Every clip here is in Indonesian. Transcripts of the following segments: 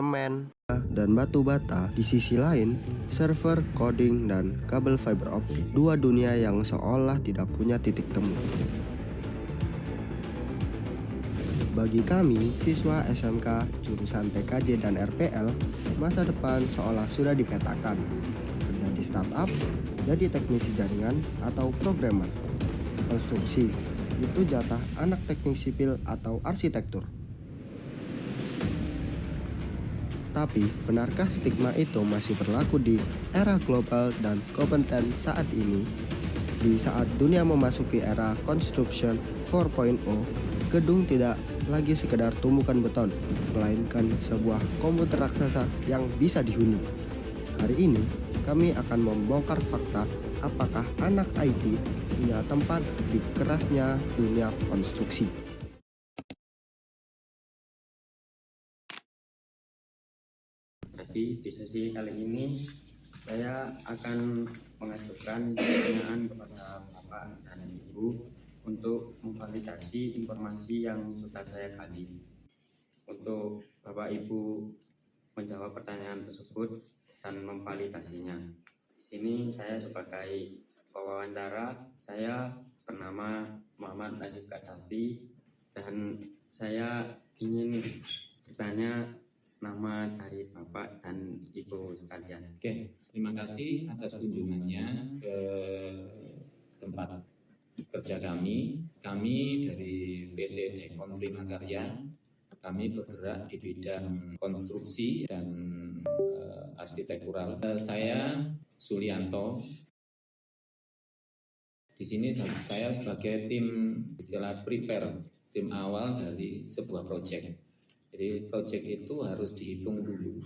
semen, dan batu bata. Di sisi lain, server, coding, dan kabel fiber optik. Dua dunia yang seolah tidak punya titik temu. Bagi kami, siswa SMK jurusan TKJ dan RPL, masa depan seolah sudah dipetakan. Kerja di startup, jadi teknisi jaringan atau programmer. Konstruksi, itu jatah anak teknik sipil atau arsitektur. Tapi, benarkah stigma itu masih berlaku di era global dan kompeten saat ini? Di saat dunia memasuki era Construction 4.0, gedung tidak lagi sekedar tumpukan beton, melainkan sebuah komputer raksasa yang bisa dihuni. Hari ini, kami akan membongkar fakta apakah anak IT punya tempat di kerasnya dunia konstruksi. Jadi di sesi kali ini saya akan mengajukan pertanyaan kepada Bapak dan Ibu untuk memvalidasi informasi yang sudah saya gali. Untuk Bapak Ibu menjawab pertanyaan tersebut dan memvalidasinya. Di sini saya sebagai pewawancara, saya bernama Muhammad Nazif Gaddafi dan saya ingin bertanya nama dari Bapak dan Ibu sekalian. Oke, terima kasih atas kunjungannya ke tempat kerja kami. Kami dari PT Dekon Prima Karya, kami bergerak di bidang konstruksi dan arsitektural. Saya Sulianto. Di sini saya sebagai tim istilah prepare, tim awal dari sebuah proyek. Jadi proyek itu harus dihitung dulu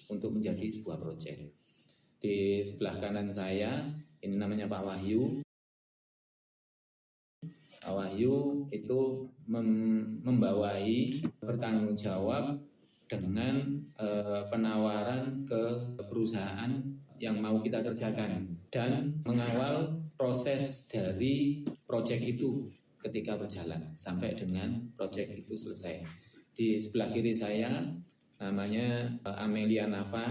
untuk menjadi sebuah proyek. Di sebelah kanan saya, ini namanya Pak Wahyu. Pak Wahyu itu membawahi bertanggung jawab dengan penawaran ke perusahaan yang mau kita kerjakan dan mengawal proses dari proyek itu ketika berjalan sampai dengan proyek itu selesai. Di sebelah kiri saya namanya Amelia Nafa.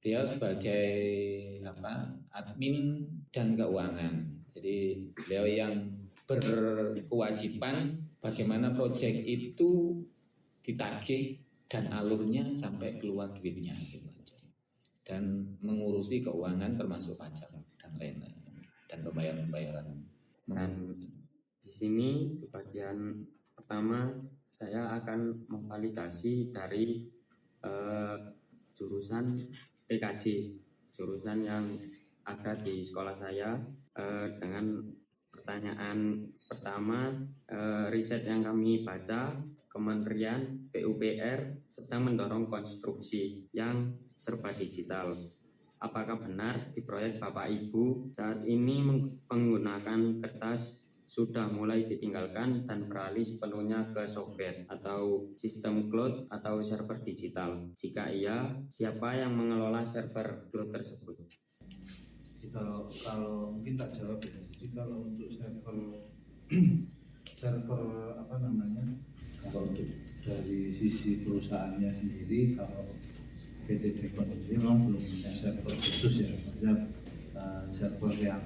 Dia sebagai admin dan keuangan. Jadi beliau yang berkewajiban bagaimana proyek itu ditagih dan alurnya sampai keluar duitnya gitu aja. Dan mengurusi keuangan termasuk pajak dan lain-lain dan pembayaran. Di sini di bagian pertama saya akan memvalidasi dari jurusan TKJ, jurusan yang ada di sekolah saya dengan pertanyaan pertama, riset yang kami baca, Kementerian PUPR sedang mendorong konstruksi yang serba digital. Apakah benar di proyek Bapak Ibu saat ini menggunakan kertas sudah mulai ditinggalkan dan beralih sepenuhnya ke software atau sistem cloud atau server digital? Jika iya, siapa yang mengelola server cloud tersebut? Kalau mungkin tak jawab ya. Jadi kalau untuk server kalau untuk dari sisi perusahaannya sendiri, kalau PT Dekon ini memang belum punya server khusus ya, maksudnya server yang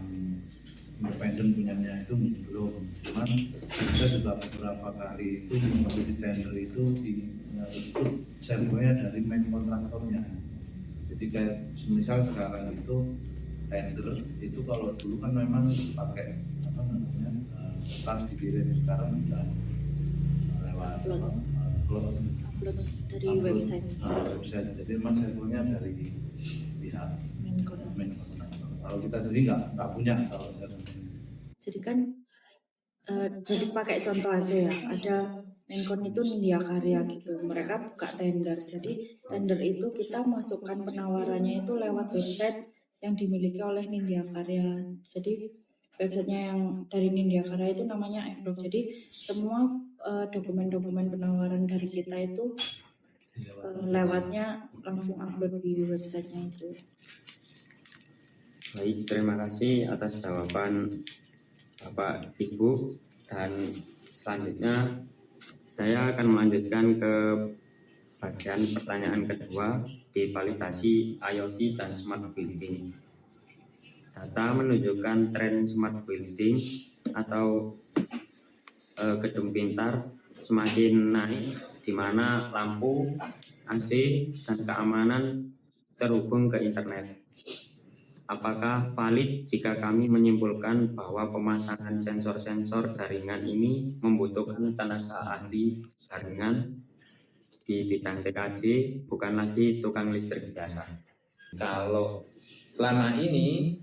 independen punyanya itu belum. Cuman kita juga beberapa kali itu mengikuti tender itu servernya dari main kontraktornya. Jadi kayak semisal sekarang itu tender itu kalau dulu kan memang pakai kertas dikirim, sekarang sudah lewat upload dari website. Jadi memang servernya dari pihak main kontraktor. Kalau kita sendiri nggak punya kalau jadi kan jadi pakai contoh aja ya, ada Menkon itu Nindya Karya gitu, mereka buka tender. Jadi tender itu kita masukkan penawarannya itu lewat website yang dimiliki oleh Nindya Karya. Jadi websitenya yang dari Nindya Karya itu namanya Ekdok. Jadi semua dokumen-dokumen penawaran dari kita itu lewatnya langsung upload di websitenya itu. Baik, terima kasih atas jawaban Bapak Ibu, dan selanjutnya Saya akan melanjutkan ke bagian pertanyaan kedua di validasi IoT dan smart building. Data menunjukkan tren smart building atau gedung pintar semakin naik, di mana lampu, AC, dan keamanan terhubung ke internet. Apakah valid jika kami menyimpulkan bahwa pemasangan sensor-sensor jaringan ini membutuhkan tenaga ahli jaringan di bidang TKJ, bukan lagi tukang listrik biasa? Kalau selama ini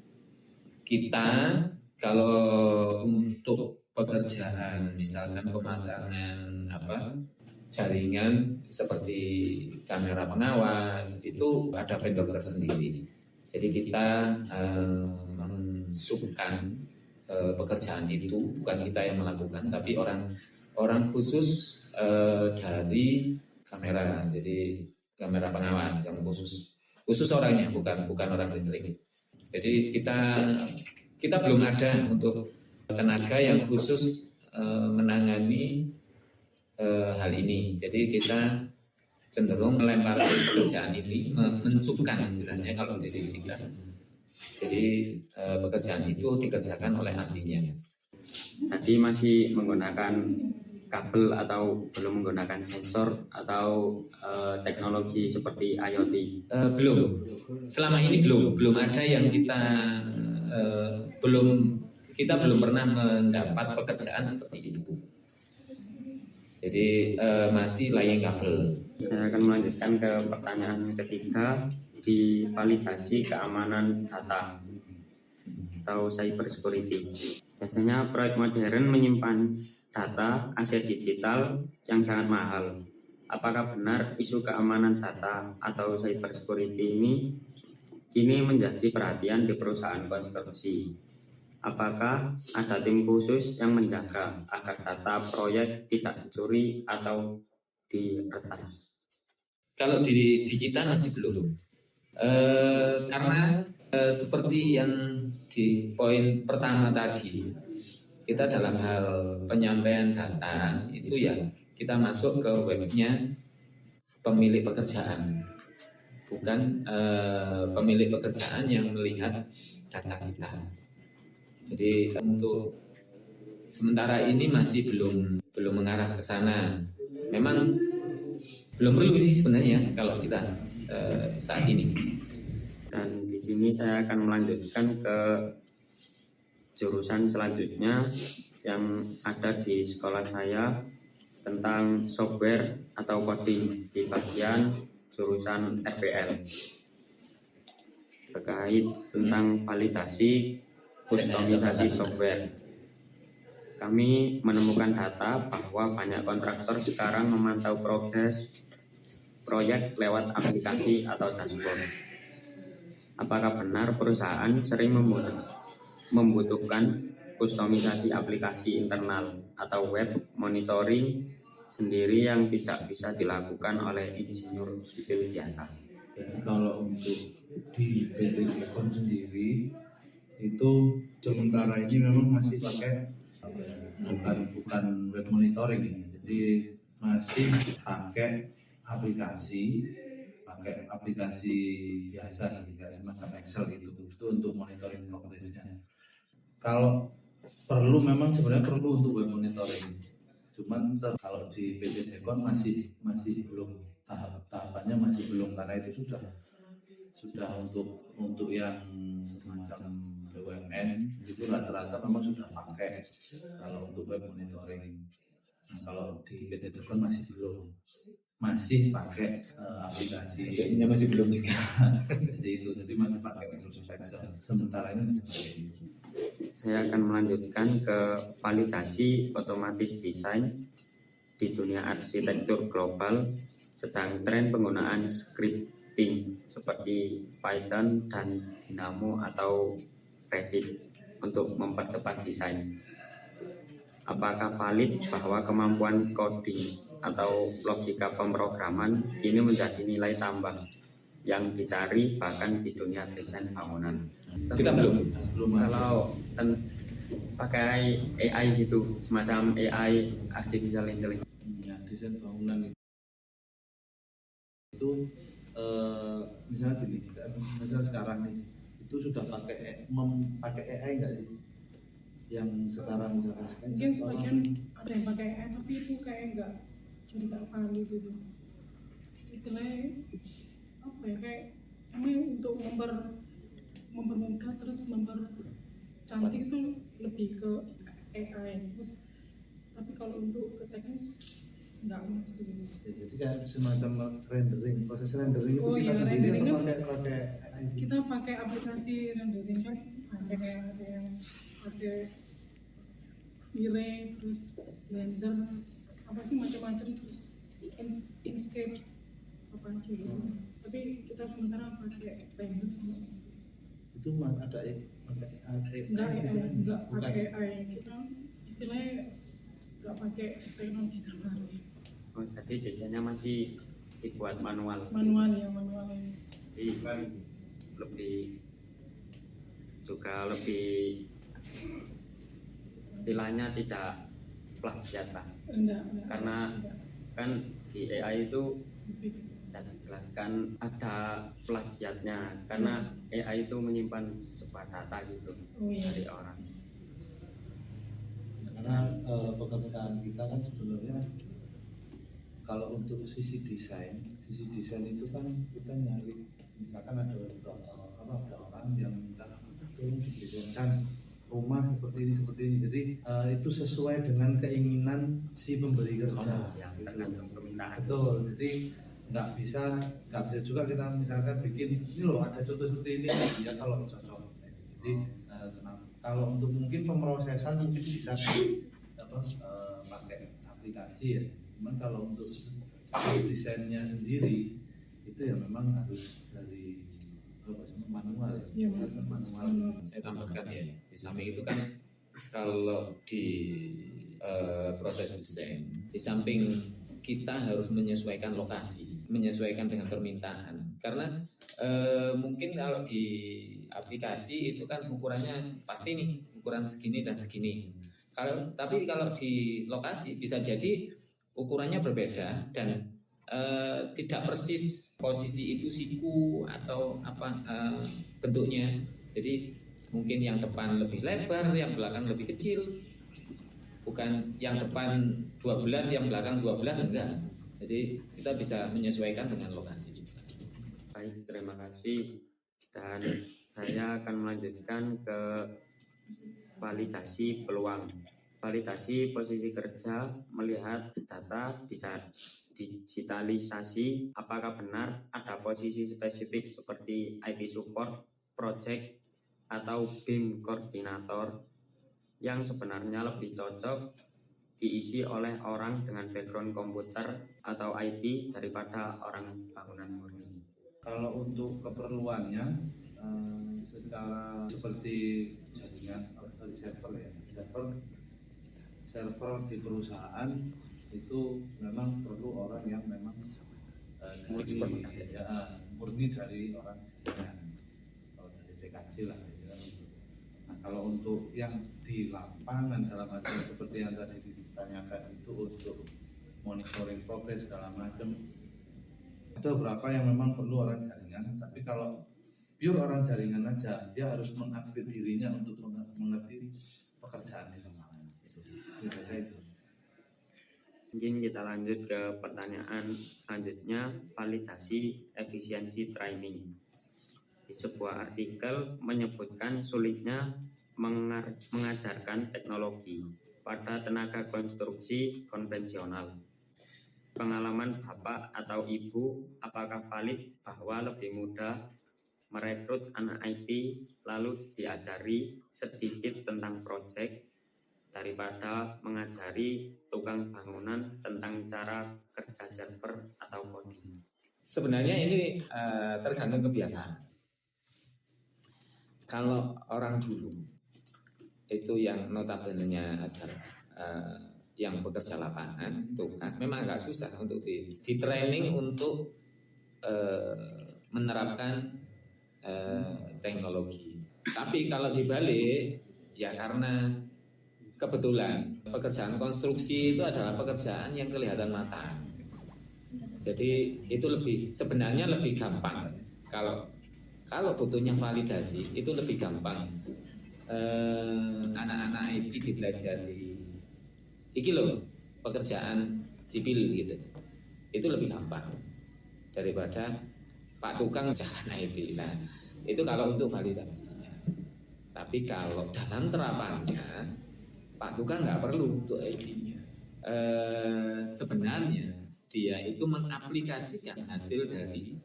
kita kalau untuk pekerjaan misalkan pemasangan jaringan seperti kamera pengawas itu ada vendor tersendiri. Jadi kita mensubkan pekerjaan itu, bukan kita yang melakukan, tapi orang khusus dari kamera. Jadi kamera pengawas yang khusus orangnya, bukan orang listrik. Jadi kita belum ada untuk tenaga yang khusus menangani hal ini. Jadi kita cenderung melempar pekerjaan ini, mensubkan istilahnya kalau dari kita. Jadi pekerjaan itu dikerjakan oleh ahlinya. Jadi masih menggunakan kabel atau belum menggunakan sensor atau teknologi seperti IoT? Belum. Selama ini belum ada yang kita belum pernah mendapat pekerjaan seperti itu. Jadi masih layang kabel. Saya akan melanjutkan ke pertanyaan ketiga di validasi keamanan data atau cyber security. Biasanya proyek modern menyimpan data aset digital yang sangat mahal. Apakah benar isu keamanan data atau cyber security ini kini menjadi perhatian di perusahaan konstruksi? Apakah ada tim khusus yang menjaga agar data proyek tidak dicuri atau diretas? Kalau di kita masih belum. Karena seperti yang di poin pertama tadi, kita dalam hal penyampaian data itu ya kita masuk ke webnya pemilik pekerjaan, bukan pemilik pekerjaan yang melihat data kita. Jadi untuk sementara ini masih belum mengarah ke sana. Memang belum perlu sih sebenarnya kalau kita saat ini. Dan di sini saya akan melanjutkan ke jurusan selanjutnya yang ada di sekolah saya tentang software atau coding di bagian jurusan RPL terkait tentang validasi kustomisasi software. Kami menemukan data bahwa banyak kontraktor sekarang memantau progres proyek lewat aplikasi atau dashboard. Apakah benar perusahaan sering membutuhkan kustomisasi aplikasi internal atau web monitoring sendiri yang tidak bisa dilakukan oleh insinyur sipil biasa? Jadi kalau untuk di PT Dekon sendiri itu sementara ini memang masih pakai bukan web monitoring ya. Jadi masih pakai aplikasi biasa kayak semacam Excel itu untuk monitoring progresnya. Kalau perlu memang sebenarnya perlu untuk web monitoring. Cuman kalau di PT Dekon masih belum tahapannya masih belum, karena itu sudah untuk yang semacam BUMN itu rata-rata memang sudah pakai kalau untuk web monitoring. Nah, kalau di PT Dekon masih pakai aplikasi. Jadinya masih belum juga. jadi masih pakai Microsoft Excel. Sementara ini masih pakai itu. Saya akan melanjutkan ke validasi otomatis desain di dunia arsitektur global. Sedang tren penggunaan scripting seperti Python dan Dynamo atau Revit untuk mempercepat desain. Apakah valid bahwa kemampuan coding atau logika pemrograman kini menjadi nilai tambah yang dicari bahkan di dunia desain bangunan? Kita belum. Kalau pakai AI gitu, semacam AI artificial intelligence. Ya, desain bangunan itu misalnya gini, misalnya sekarang nih itu sudah pakai AI nggak sih? Yang sekarang misalkan Mungkin sebagian ada yang pakai AI tapi itu kayak enggak jadi nggak valid gitu. Istilahnya apa ya, kayak emang untuk mempermudah terus mempercantik itu lebih ke AI terus, tapi kalau untuk ke teknis enggak masuk. ya, jadi kayak semacam rendering, proses rendering itu Oh kita iya, sendiri rendering atau kan pakai AI? kita pakai aplikasi rendering kan, ada yang pakai V-Ray, terus Blender, apa sih macam-macam, terus Inkscape apa aja gitu. Tapi kita sementara pakai Blender sama Inkscape. Itu ada Enggak gitu AI, kan? enggak Bukan. pakai AI, kita istilahnya enggak pakai teknologi terbaru. Oh, jadi desainnya masih dibuat manual. Manual. Jadi kan lebih istilahnya tidak plagiat lah. Enggak. Karena enggak. kan di AI itu Lebih- saya jelaskan ada plagiatnya karena AI itu menyimpan sebuah data gitu Oh iya. dari orang. Karena pekerjaan kita kan sebenarnya kalau untuk sisi desain itu kan kita nyari, misalkan ada orang yang minta tolong didesainkan rumah seperti ini, jadi itu sesuai dengan keinginan si pemberi kerja. Yang gitu. tergantung permintaan. Betul, jadi nggak bisa juga kita misalkan bikin ini loh, ada contoh seperti ini ya kalau cocok. Jadi kalau untuk mungkin pemrosesan mungkin bisa pakai aplikasi ya. Cuman kalau untuk desainnya sendiri itu ya memang harus dari manual ya. Iya, Manual. Saya tambahkan ya, di samping itu kan kalau di proses desain, di samping kita harus menyesuaikan lokasi, menyesuaikan dengan permintaan. Karena mungkin kalau di aplikasi itu kan ukurannya pasti nih, ukuran segini dan segini. Tapi kalau di lokasi bisa jadi ukurannya berbeda dan tidak persis posisi itu siku atau apa bentuknya. Jadi mungkin yang depan lebih lebar, yang belakang lebih kecil. Bukan yang depan 12, yang belakang 12, enggak. Jadi kita bisa menyesuaikan dengan lokasi juga. Baik, terima kasih. Dan saya akan melanjutkan ke validasi peluang. Validasi posisi kerja melihat data digitalisasi, apakah benar ada posisi spesifik seperti IT support, project, atau BIM koordinator yang sebenarnya lebih cocok diisi oleh orang dengan background komputer atau IT daripada orang bangunan murni. Kalau untuk keperluannya secara seperti jaringan server di perusahaan itu memang perlu orang yang memang murni dari orang jaringan, kalau dari TKJ lah. Nah, kalau untuk yang di lapangan dalam arti seperti yang tadi ditanyakan itu untuk monitoring progres segala macam, ada beberapa yang memang perlu orang jaringan. Tapi kalau pure orang jaringan aja, dia harus mengupgrade dirinya untuk mengerti pekerjaan di lapangan. Itu. Mungkin kita lanjut ke pertanyaan selanjutnya, validasi efisiensi training. Di sebuah artikel menyebutkan sulitnya mengajarkan teknologi pada tenaga konstruksi konvensional. Pengalaman Bapak atau Ibu, apakah valid bahwa lebih mudah merekrut anak IT lalu diajari sedikit tentang proyek daripada mengajari tukang bangunan tentang cara kerja server atau coding? Sebenarnya ini tergantung kebiasaan. Kalau orang dulu itu yang notabene-nya adalah yang bekerja lapangan, itu kan memang agak susah untuk di training untuk menerapkan teknologi. Tapi kalau dibalik, ya karena kebetulan pekerjaan konstruksi itu adalah pekerjaan yang kelihatan mata. Jadi itu sebenarnya lebih gampang. Kalau butuhnya validasi itu lebih gampang. Anak-anak IT dipelajari. Iki loh pekerjaan sipil gitu. Itu lebih gampang daripada Pak Tukang jangan IT. Nah, itu kalau untuk validasinya. Tapi kalau dalam terapannya Pak Tukang nggak perlu untuk IT-nya. Sebenarnya dia itu mengaplikasikan hasil dari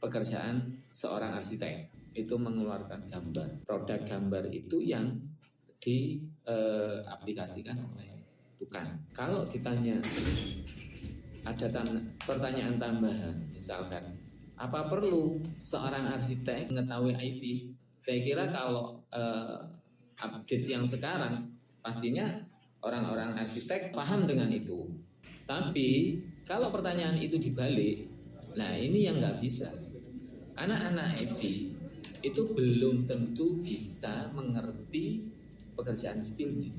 pekerjaan seorang arsitek, itu mengeluarkan gambar. Produk gambar itu yang diaplikasikan oleh tukang. Kalau ditanya ada pertanyaan tambahan, misalkan apa perlu seorang arsitek mengetahui IT? Saya kira kalau update yang sekarang pastinya orang-orang arsitek paham dengan itu. Tapi kalau pertanyaan itu dibalik, nah ini yang nggak bisa. Anak-anak IT itu belum tentu bisa mengerti pekerjaan sipilnya.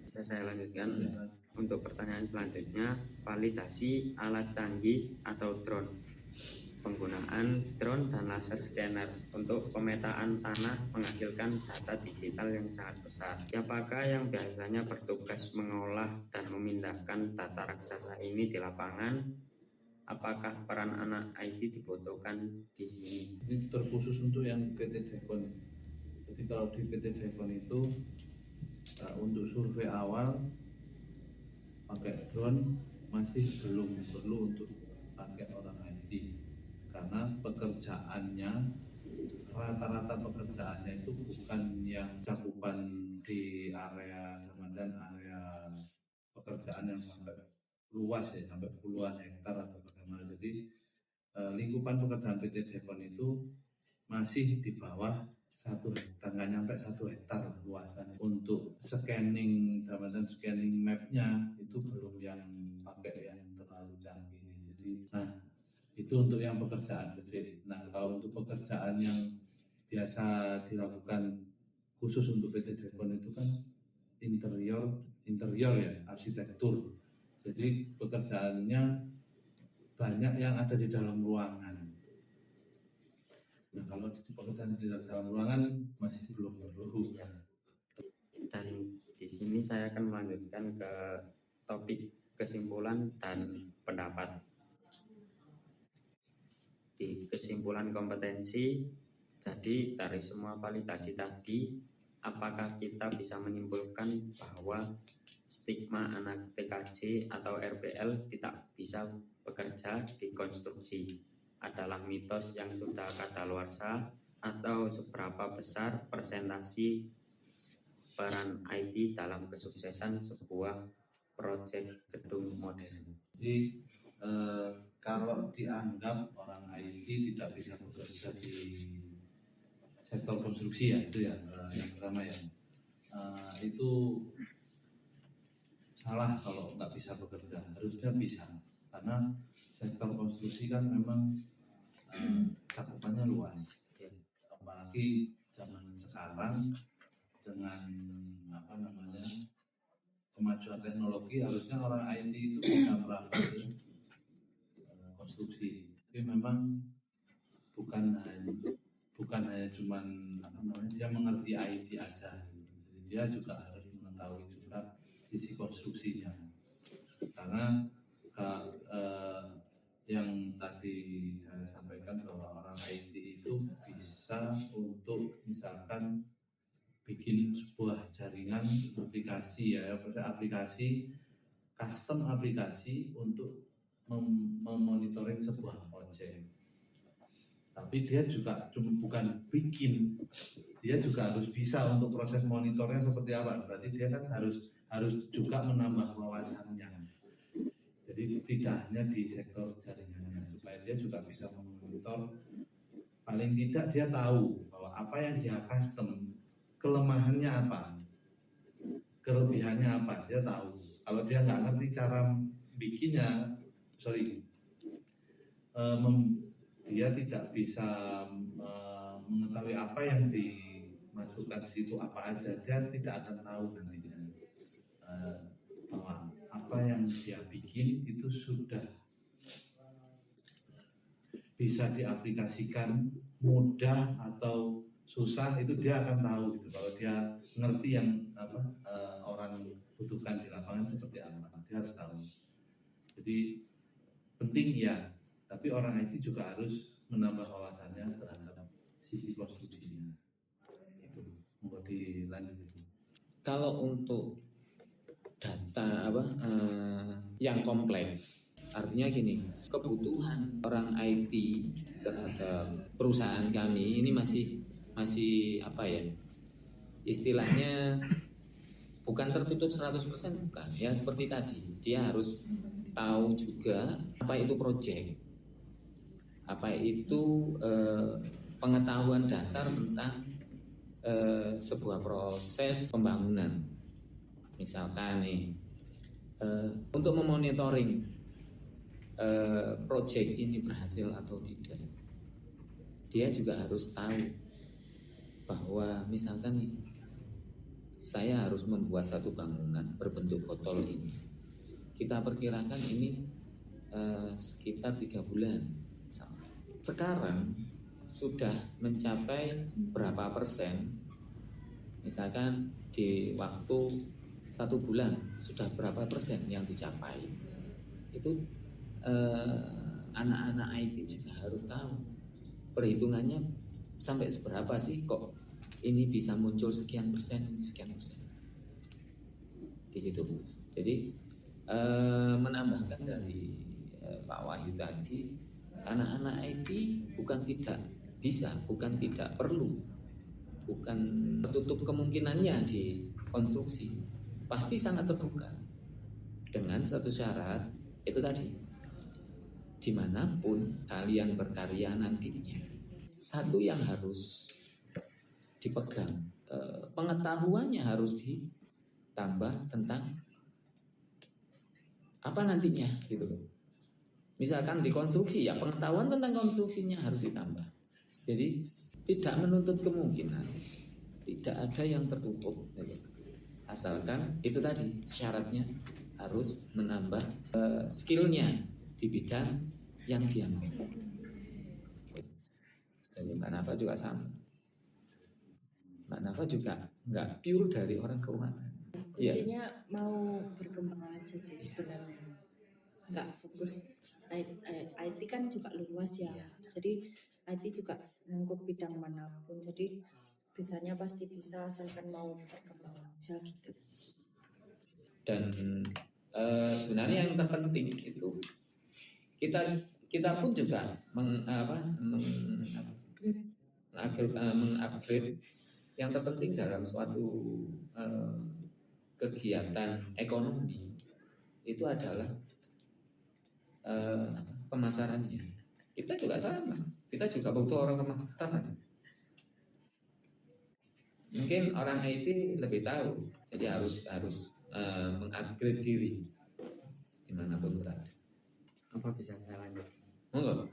Saya lanjutkan untuk pertanyaan selanjutnya, validasi alat canggih atau drone. Penggunaan drone dan laser scanner untuk pemetaan tanah menghasilkan data digital yang sangat besar. Siapakah yang biasanya bertugas mengolah dan memindahkan data raksasa ini di lapangan? Apakah peran anak IT dibutuhkan di sini? Ini terkhusus untuk yang PT Dekon. Jadi kalau di PT Dekon itu untuk survei awal pakai drone masih belum perlu untuk pakai orang IT, karena pekerjaannya rata-rata pekerjaannya itu bukan yang cakupan di area dan area pekerjaan yang sampai luas ya, sampai puluhan hektar atau bagaimana. Jadi lingkupan pekerjaan PT Dekon itu masih di bawah 1 hektar, nggak nyampe 1 hektar luasannya. Untuk scanning dan scanning mapnya itu belum yang pakai yang terlalu canggih. Jadi itu untuk yang pekerjaan gede. Nah, kalau untuk pekerjaan yang biasa dilakukan khusus untuk PT Dekon itu kan interior ya, arsitektur. Jadi pekerjaannya banyak yang ada di dalam ruangan. Nah, kalau pekerjaan di dalam ruangan masih belum perlu. Dan di sini saya akan melanjutkan ke topik kesimpulan dan pendapat. Di kesimpulan kompetensi, jadi dari semua validasi tadi, apakah kita bisa menyimpulkan bahwa stigma anak TKJ atau RPL tidak bisa bekerja di konstruksi adalah mitos yang sudah kadaluarsa, atau seberapa besar persentasi peran IT dalam kesuksesan sebuah proyek gedung modern? Jadi kalau dianggap orang IT tidak bisa bekerja di sektor konstruksi ya, itu ya yang pertama ya, itu salah. Kalau nggak bisa bekerja, harusnya bisa, karena sektor konstruksi kan memang cakupannya luas, apalagi zaman sekarang dengan kemajuan teknologi, harusnya orang IT itu bisa merambah ke konstruksi. Tapi memang bukan hanya cuman dia mengerti IT aja, dia juga harus mengetahui juga sisi konstruksinya, karena yang tadi saya sampaikan bahwa orang IT itu bisa untuk misalkan bikin sebuah jaringan aplikasi ya, aplikasi custom aplikasi untuk memonitoring sebuah proyek. Tapi dia juga bukan bikin, dia juga harus bisa untuk proses monitornya seperti apa. Berarti dia kan harus juga menambah wawasannya. Jadi tidak hanya di sektor jaringannya, supaya dia juga bisa memonitor. Paling tidak dia tahu bahwa apa yang dia custom, kelemahannya apa, kelebihannya apa, dia tahu. Kalau dia nggak ngerti cara bikinnya, dia tidak bisa mengetahui apa yang dimasukkan di situ apa aja, dia tidak akan tahu nantinya. bahwa apa yang dia bikin itu sudah bisa diaplikasikan mudah atau susah, itu dia akan tahu gitu. Kalau dia ngerti yang orang butuhkan di lapangan seperti apa, dia harus tahu. Jadi penting ya, tapi orang IT juga harus menambah wawasannya terhadap sisi konstruksinya. Itu mau dilanjut. Kalau untuk data yang kompleks, artinya gini, kebutuhan orang IT terhadap perusahaan kami ini masih apa ya, istilahnya bukan tertutup 100%, bukan ya, seperti tadi dia harus tahu juga apa itu project, apa itu pengetahuan dasar tentang sebuah proses pembangunan. Misalkan nih untuk memonitoring project ini berhasil atau tidak, dia juga harus tahu bahwa misalkan nih, saya harus membuat satu bangunan berbentuk botol ini, kita perkirakan ini sekitar 3 bulan misalkan. Sekarang sudah mencapai berapa persen, misalkan di waktu 1 bulan sudah berapa persen yang dicapai, itu anak-anak IT juga harus tahu perhitungannya sampai seberapa sih kok ini bisa muncul sekian persen di situ. Jadi menambahkan dari Pak Wahyu tadi, anak-anak IT bukan tidak bisa, bukan tidak perlu, bukan tertutup kemungkinannya di konstruksi, pasti sangat terbuka dengan satu syarat, itu tadi, dimanapun kalian berkarya nantinya, satu yang harus dipegang, pengetahuannya harus ditambah tentang apa nantinya gitu loh. Misalkan di konstruksi, ya pengetahuan tentang konstruksinya harus ditambah. Jadi tidak menuntut kemungkinan, tidak ada yang tertutup gitu. Asalkan itu tadi syaratnya harus menambah skillnya di bidang yang dia mau. Jadi Mbak Nafa juga sama. Mbak Nafa juga nggak pure dari orang keuangan. Kuncinya mau berkembang aja sih sebenarnya, nggak fokus. IT kan juga luas ya, jadi IT juga ngangkup bidang manapun, jadi bisanya pasti bisa asalkan mau berkembang aja gitu. Dan sebenarnya yang terpenting itu kita pun juga mengupgrade. Yang terpenting dalam suatu kegiatan ekonomi itu adalah pemasarannya. Kita juga sama, kita juga butuh orang pemasaran. Mungkin orang IT lebih tahu, jadi harus mengupgrade diri dimanapun berada. Apa bisa saya lanjut? Monggo.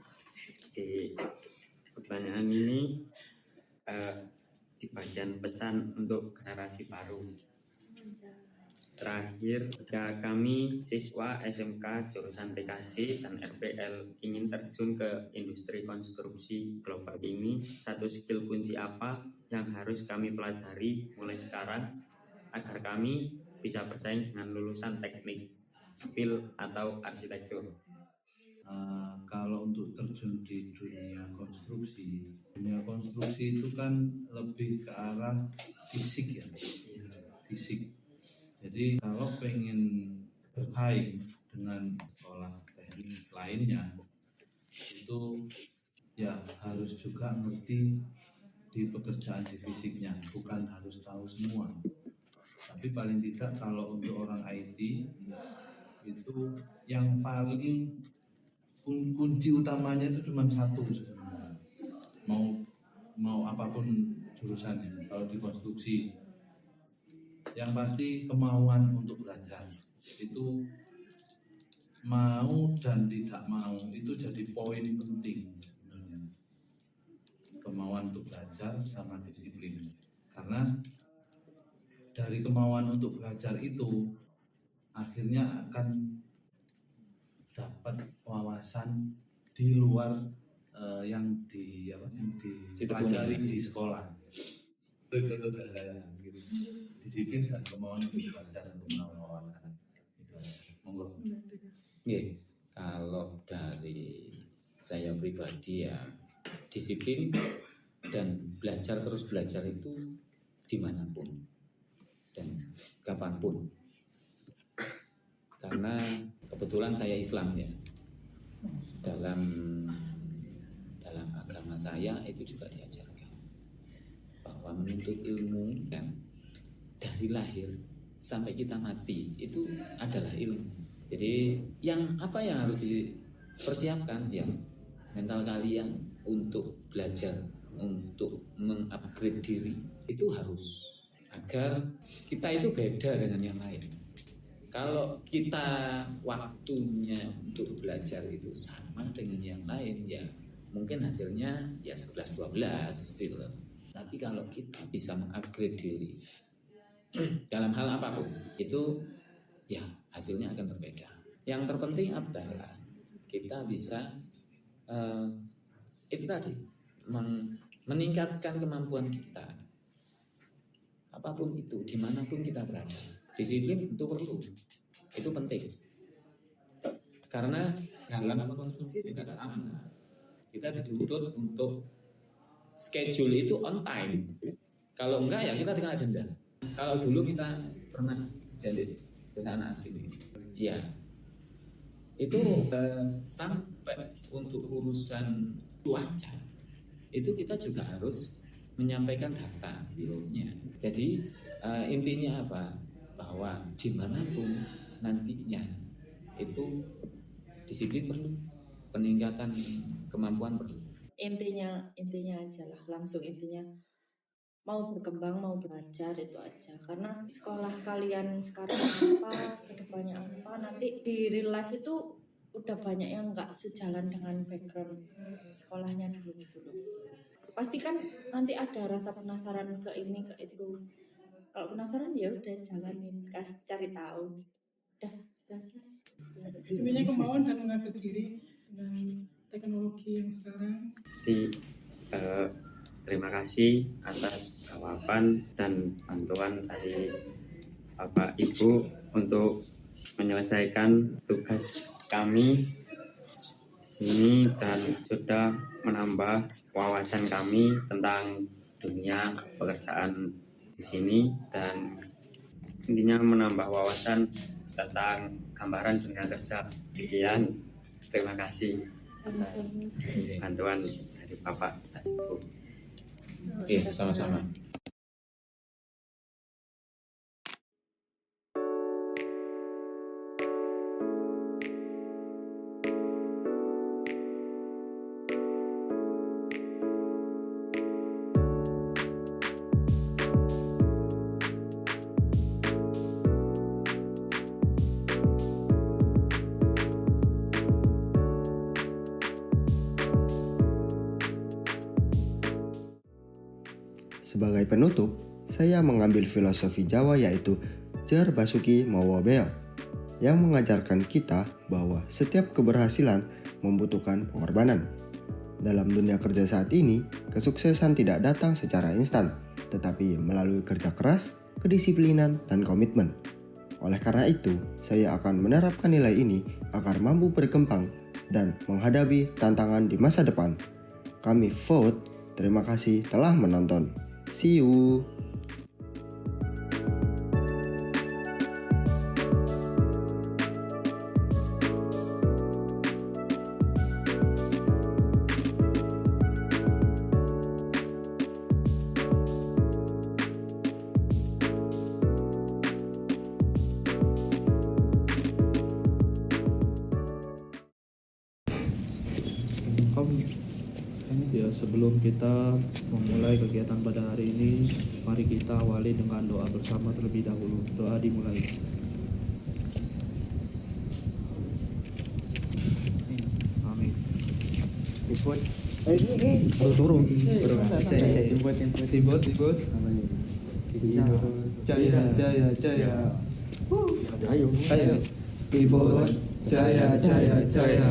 Di pertanyaan ini di bagian pesan untuk generasi baru. Terakhir, jika kami siswa SMK jurusan TKJ dan RPL ingin terjun ke industri konstruksi global ini, satu skill kunci apa yang harus kami pelajari mulai sekarang agar kami bisa bersaing dengan lulusan teknik, sipil atau arsitektur? Kalau untuk terjun di dunia konstruksi itu kan lebih ke arah fisik ya, fisik. Jadi kalau pengen bersaing dengan sekolah teknik lainnya, itu ya harus juga ngerti di pekerjaan di fisiknya, bukan harus tahu semua. Tapi paling tidak kalau untuk orang IT itu yang paling kunci utamanya itu cuma satu sebenarnya. Mau apapun jurusannya, kalau di konstruksi yang pasti kemauan untuk belajar. Itu mau dan tidak mau itu jadi poin penting sebenarnya. Kemauan untuk belajar sama disiplin. Karena dari kemauan untuk belajar itu akhirnya akan dapat wawasan di luar yang dipelajari di sekolah. Itu adalah gitu. Disiplin dan kemauan untuk belajar untuk menambah wawasan. Itu aja. Monggo. Nggih, kalau dari saya pribadi ya disiplin dan belajar terus belajar itu dimanapun dan kapanpun. Karena kebetulan saya Islam ya. Dalam agama saya itu juga diajarkan bahwa menuntut ilmu dan dari lahir sampai kita mati itu adalah ilmu. Jadi yang harus dipersiapkan yang mental kalian untuk belajar, untuk mengupgrade diri itu harus agar kita itu beda dengan yang lain. Kalau kita waktunya untuk belajar itu sama dengan yang lain ya mungkin hasilnya ya 11-12 gitu loh. Tapi kalau kita bisa mengupgrade diri dalam hal apapun itu ya hasilnya akan berbeda. Yang terpenting adalah kita bisa itu tadi meningkatkan kemampuan kita apapun itu dimanapun kita berada. Disiplin itu perlu, itu penting karena dalam konsumsi tidak sama. Kita dituntut untuk schedule itu on time. Kalau enggak ya kita tinggal denda. Kalau dulu kita pernah jadi dengan anak asing, ya itu sampai untuk urusan cuaca itu kita juga harus menyampaikan data bilangnya. Jadi intinya apa? Bahwa dimanapun nantinya itu disiplin perlu, peningkatan kemampuan perlu. Intinya aja lah, langsung intinya mau berkembang, mau belajar itu aja. Karena sekolah kalian sekarang apa, kedepannya apa, nanti di real life itu udah banyak yang nggak sejalan dengan background sekolahnya dulu gitu loh. Pasti kan nanti ada rasa penasaran ke ini ke itu. Kalau penasaran ya udah jalanin, cari tahu. Udah aja. Intinya kemauan dan mengupgrade diri dengan teknologi yang sekarang. Terima kasih atas jawaban dan bantuan dari Bapak Ibu untuk menyelesaikan tugas kami di sini dan sudah menambah wawasan kami tentang dunia pekerjaan di sini dan intinya menambah wawasan tentang gambaran dunia kerja. Sekian, terima kasih atas bantuan dari Bapak dan Ibu. Oke, sama-sama. Sebagai penutup, saya mengambil filosofi Jawa yaitu Jer Basuki Mowo Beo yang mengajarkan kita bahwa setiap keberhasilan membutuhkan pengorbanan. Dalam dunia kerja saat ini, kesuksesan tidak datang secara instan, tetapi melalui kerja keras, kedisiplinan, dan komitmen. Oleh karena itu, saya akan menerapkan nilai ini agar mampu berkembang dan menghadapi tantangan di masa depan. Kami vote, terima kasih telah menonton. See you. Ya, sebelum kita memulai kegiatan pada hari ini, mari kita awali dengan doa bersama terlebih dahulu. Doa dimulai. Amin. Turun. Jaya. Ayo. Ibu jaya jaya jaya.